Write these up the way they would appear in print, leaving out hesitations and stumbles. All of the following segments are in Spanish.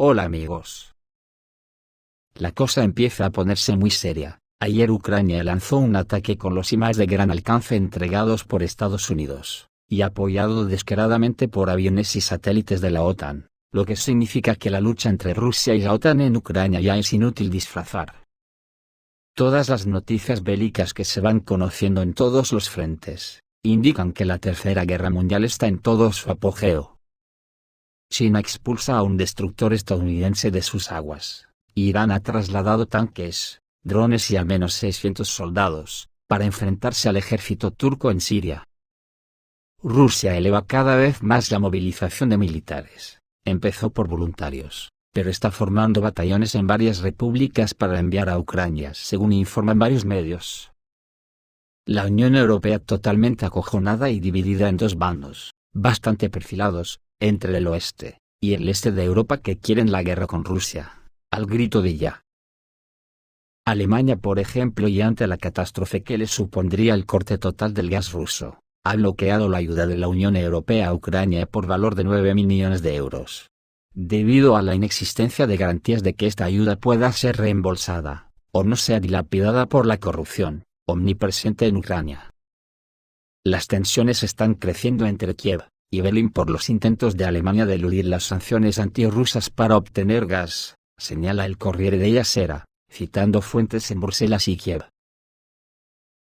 Hola amigos. La cosa empieza a ponerse muy seria. Ayer Ucrania lanzó un ataque con los HIMARS de gran alcance entregados por Estados Unidos, y apoyado descaradamente por aviones y satélites de la OTAN, lo que significa que la lucha entre Rusia y la OTAN en Ucrania ya es inútil disfrazar. Todas las noticias bélicas que se van conociendo en todos los frentes, indican que la Tercera Guerra Mundial está en todo su apogeo. China expulsa a un destructor estadounidense de sus aguas. Irán ha trasladado tanques, drones y al menos 600 soldados, para enfrentarse al ejército turco en Siria. Rusia eleva cada vez más la movilización de militares. Empezó por voluntarios, pero está formando batallones en varias repúblicas para enviar a Ucrania, según informan varios medios. La Unión Europea totalmente acojonada y dividida en dos bandos, bastante perfilados, entre el oeste y el este de Europa que quieren la guerra con Rusia, al grito de ya. Alemania, por ejemplo, y ante la catástrofe que le supondría el corte total del gas ruso, ha bloqueado la ayuda de la Unión Europea a Ucrania por valor de 9.000 millones de euros. Debido a la inexistencia de garantías de que esta ayuda pueda ser reembolsada, o no sea dilapidada por la corrupción omnipresente en Ucrania. Las tensiones están creciendo entre Kiev y Berlín por los intentos de Alemania de eludir las sanciones antirrusas para obtener gas, señala el Corriere della Sera, citando fuentes en Bruselas y Kiev.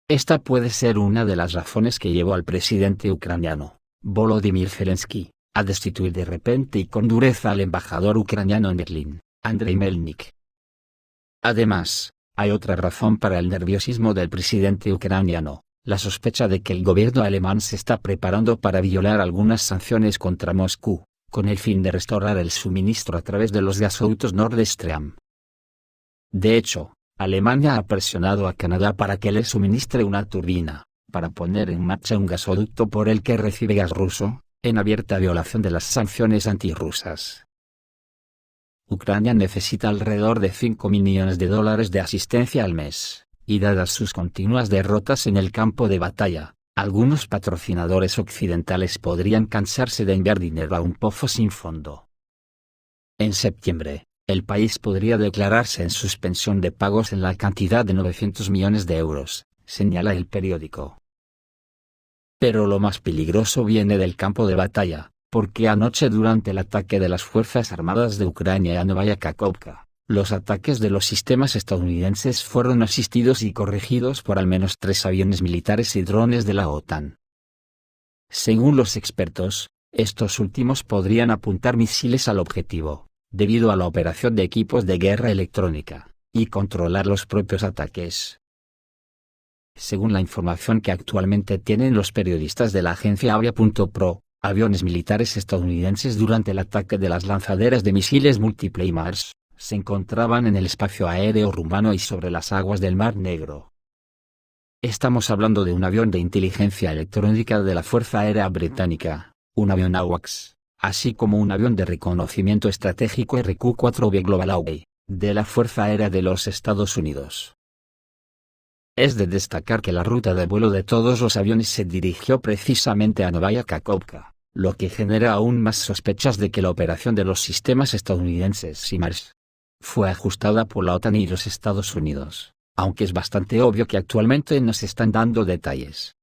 Esta puede ser una de las razones que llevó al presidente ucraniano, Volodymyr Zelensky, a destituir de repente y con dureza al embajador ucraniano en Berlín, Andrei Melnik. Además, hay otra razón para el nerviosismo del presidente ucraniano: la sospecha de que el gobierno alemán se está preparando para violar algunas sanciones contra Moscú, con el fin de restaurar el suministro a través de los gasoductos Nord Stream. De hecho, Alemania ha presionado a Canadá para que le suministre una turbina, para poner en marcha un gasoducto por el que recibe gas ruso, en abierta violación de las sanciones antirrusas. Ucrania necesita alrededor de $5.000 millones de asistencia al mes, y dadas sus continuas derrotas en el campo de batalla, algunos patrocinadores occidentales podrían cansarse de enviar dinero a un pozo sin fondo. En septiembre, el país podría declararse en suspensión de pagos en la cantidad de 900 millones de euros, señala el periódico. Pero lo más peligroso viene del campo de batalla, porque anoche durante el ataque de las Fuerzas Armadas de Ucrania a Novaya Kakhovka, los ataques de los sistemas estadounidenses fueron asistidos y corregidos por al menos 3 aviones militares y drones de la OTAN. Según los expertos, estos últimos podrían apuntar misiles al objetivo, debido a la operación de equipos de guerra electrónica, y controlar los propios ataques. Según la información que actualmente tienen los periodistas de la agencia Avia.pro, aviones militares estadounidenses durante el ataque de las lanzaderas de misiles múltiple HIMARS, se encontraban en el espacio aéreo rumano y sobre las aguas del Mar Negro. Estamos hablando de un avión de inteligencia electrónica de la Fuerza Aérea Británica, un avión AWACS, así como un avión de reconocimiento estratégico RQ-4B Global Away, de la Fuerza Aérea de los Estados Unidos. Es de destacar que la ruta de vuelo de todos los aviones se dirigió precisamente a Novaya Kakhovka, lo que genera aún más sospechas de que la operación de los sistemas estadounidenses HIMARS fue ajustada por la OTAN y los Estados Unidos, aunque es bastante obvio que actualmente no se están dando detalles.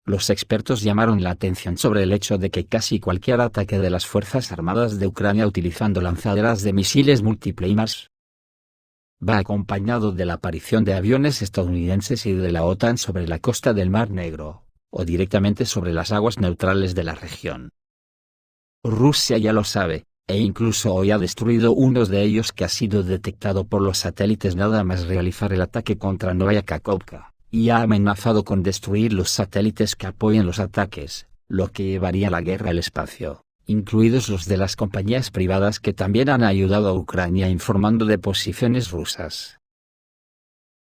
Los expertos llamaron la atención sobre el hecho de que casi cualquier ataque de las Fuerzas Armadas de Ucrania utilizando lanzaderas de misiles múltiple HIMARS va acompañado de la aparición de aviones estadounidenses y de la OTAN sobre la costa del Mar Negro, o directamente sobre las aguas neutrales de la región. Rusia ya lo sabe, e incluso hoy ha destruido uno de ellos que ha sido detectado por los satélites nada más realizar el ataque contra Novaya Kakhovka, y ha amenazado con destruir los satélites que apoyen los ataques, lo que llevaría la guerra al espacio, incluidos los de las compañías privadas que también han ayudado a Ucrania informando de posiciones rusas.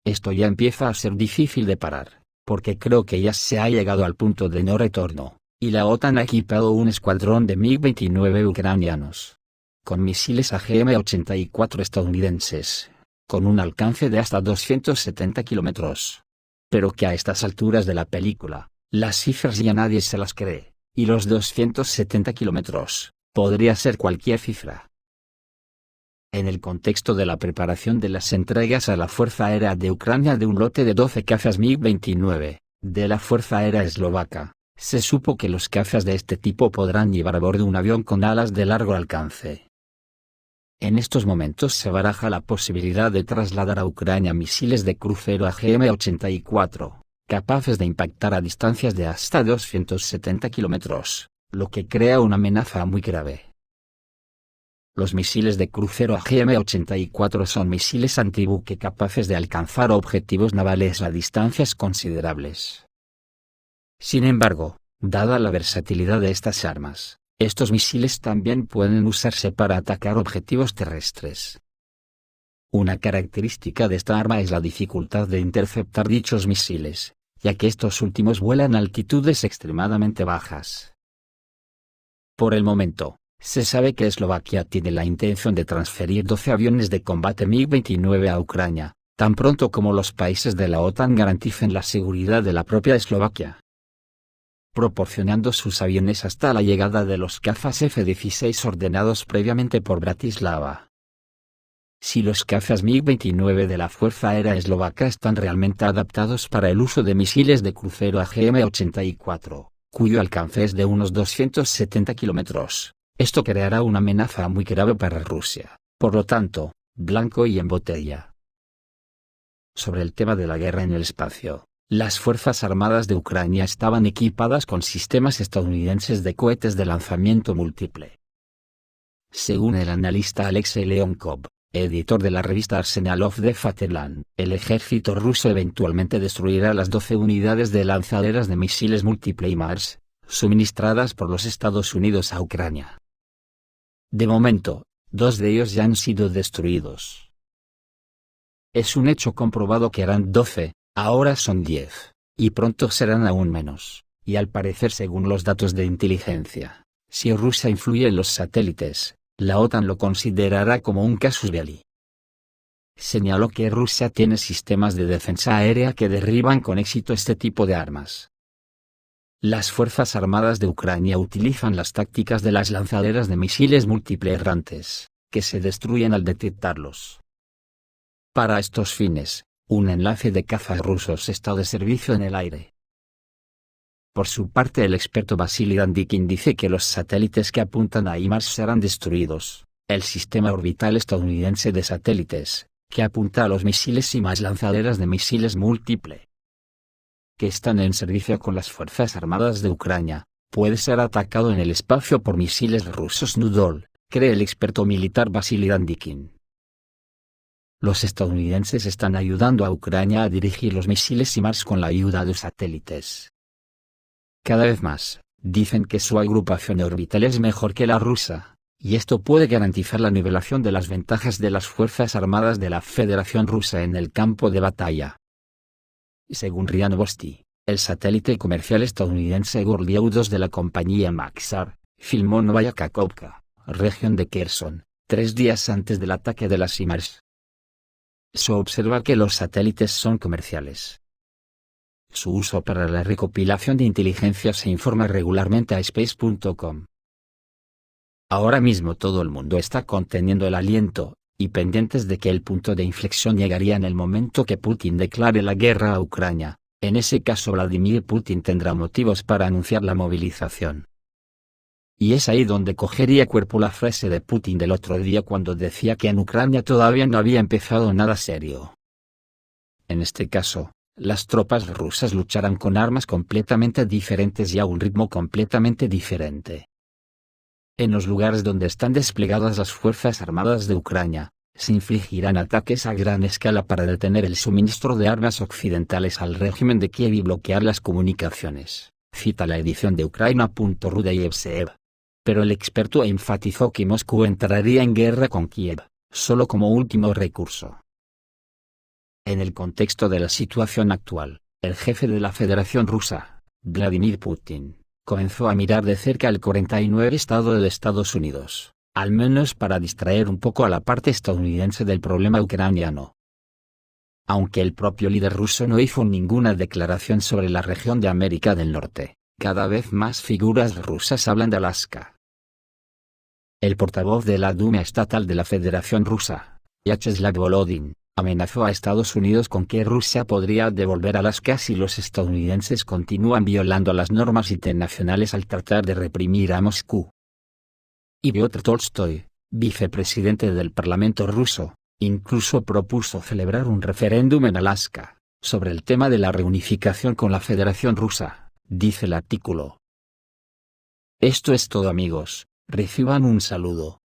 Esto ya empieza a ser difícil de parar, porque creo que ya se ha llegado al punto de no retorno, y la OTAN ha equipado un escuadrón de MiG-29 ucranianos, con misiles AGM-84 estadounidenses, con un alcance de hasta 270 kilómetros. Pero que a estas alturas de la película, las cifras ya nadie se las cree. Y los 270 kilómetros, podría ser cualquier cifra. En el contexto de la preparación de las entregas a la Fuerza Aérea de Ucrania de un lote de 12 cazas MiG-29, de la Fuerza Aérea Eslovaca, se supo que los cazas de este tipo podrán llevar a bordo un avión con alas de largo alcance. En estos momentos se baraja la posibilidad de trasladar a Ucrania misiles de crucero AGM-84, capaces de impactar a distancias de hasta 270 kilómetros, lo que crea una amenaza muy grave. Los misiles de crucero AGM-84 son misiles antibuque capaces de alcanzar objetivos navales a distancias considerables. Sin embargo, dada la versatilidad de estas armas, estos misiles también pueden usarse para atacar objetivos terrestres. Una característica de esta arma es la dificultad de interceptar dichos misiles, ya que estos últimos vuelan a altitudes extremadamente bajas. Por el momento, se sabe que Eslovaquia tiene la intención de transferir 12 aviones de combate MiG-29 a Ucrania, tan pronto como los países de la OTAN garanticen la seguridad de la propia Eslovaquia, proporcionando sus aviones hasta la llegada de los cazas F-16 ordenados previamente por Bratislava. Si los cazas MiG-29 de la Fuerza Aérea Eslovaca están realmente adaptados para el uso de misiles de crucero AGM-84, cuyo alcance es de unos 270 kilómetros, esto creará una amenaza muy grave para Rusia, por lo tanto, blanco y en botella. Sobre el tema de la guerra en el espacio, las Fuerzas Armadas de Ucrania estaban equipadas con sistemas estadounidenses de cohetes de lanzamiento múltiple. Según el analista Alexei Leonkov, editor de la revista Arsenal of the Fatherland, el ejército ruso eventualmente destruirá las 12 unidades de lanzaderas de misiles múltiple HIMARS, suministradas por los Estados Unidos a Ucrania. De momento, 2 de ellos ya han sido destruidos. Es un hecho comprobado que eran 12, ahora son 10, y pronto serán aún menos, y al parecer según los datos de inteligencia, si Rusia influye en los satélites, la OTAN lo considerará como un casus belli. Señaló que Rusia tiene sistemas de defensa aérea que derriban con éxito este tipo de armas. Las Fuerzas Armadas de Ucrania utilizan las tácticas de las lanzaderas de misiles múltiple errantes, que se destruyen al detectarlos. Para estos fines, un enlace de cazas rusos está de servicio en el aire. Por su parte, el experto Vasily Dandikin dice que los satélites que apuntan a HIMARS serán destruidos. El sistema orbital estadounidense de satélites, que apunta a los misiles y más lanzaderas de misiles múltiple, que están en servicio con las Fuerzas Armadas de Ucrania, puede ser atacado en el espacio por misiles rusos Nudol, cree el experto militar Vasily Dandikin. Los estadounidenses están ayudando a Ucrania a dirigir los misiles HIMARS con la ayuda de satélites. Cada vez más, dicen que su agrupación orbital es mejor que la rusa, y esto puede garantizar la nivelación de las ventajas de las Fuerzas Armadas de la Federación Rusa en el campo de batalla. Según RIA Novosti, el satélite comercial estadounidense Goryeo-2 de la compañía Maxar, filmó Novaya Kakhovka, región de Kherson, 3 días antes del ataque de las HIMARS. Se observa que los satélites son comerciales. Su uso para la recopilación de inteligencia se informa regularmente a space.com. Ahora mismo todo el mundo está conteniendo el aliento, y pendientes de que el punto de inflexión llegaría en el momento que Putin declare la guerra a Ucrania. En ese caso Vladimir Putin tendrá motivos para anunciar la movilización. Y es ahí donde cogería cuerpo la frase de Putin del otro día cuando decía que en Ucrania todavía no había empezado nada serio. En este caso, las tropas rusas lucharán con armas completamente diferentes y a un ritmo completamente diferente. En los lugares donde están desplegadas las Fuerzas Armadas de Ucrania, se infligirán ataques a gran escala para detener el suministro de armas occidentales al régimen de Kiev y bloquear las comunicaciones, cita la edición de Ukraina.ru de Yevsev. Pero el experto enfatizó que Moscú entraría en guerra con Kiev, solo como último recurso. En el contexto de la situación actual, el jefe de la Federación Rusa, Vladimir Putin, comenzó a mirar de cerca el 49 estado de Estados Unidos, al menos para distraer un poco a la parte estadounidense del problema ucraniano. Aunque el propio líder ruso no hizo ninguna declaración sobre la región de América del Norte, cada vez más figuras rusas hablan de Alaska. El portavoz de la Duma estatal de la Federación Rusa, Vyacheslav Volodin, amenazó a Estados Unidos con que Rusia podría devolver Alaska si los estadounidenses continúan violando las normas internacionales al tratar de reprimir a Moscú. Y Piotr Tolstoy, vicepresidente del Parlamento ruso, incluso propuso celebrar un referéndum en Alaska, sobre el tema de la reunificación con la Federación Rusa, dice el artículo. Esto es todo, amigos, reciban un saludo.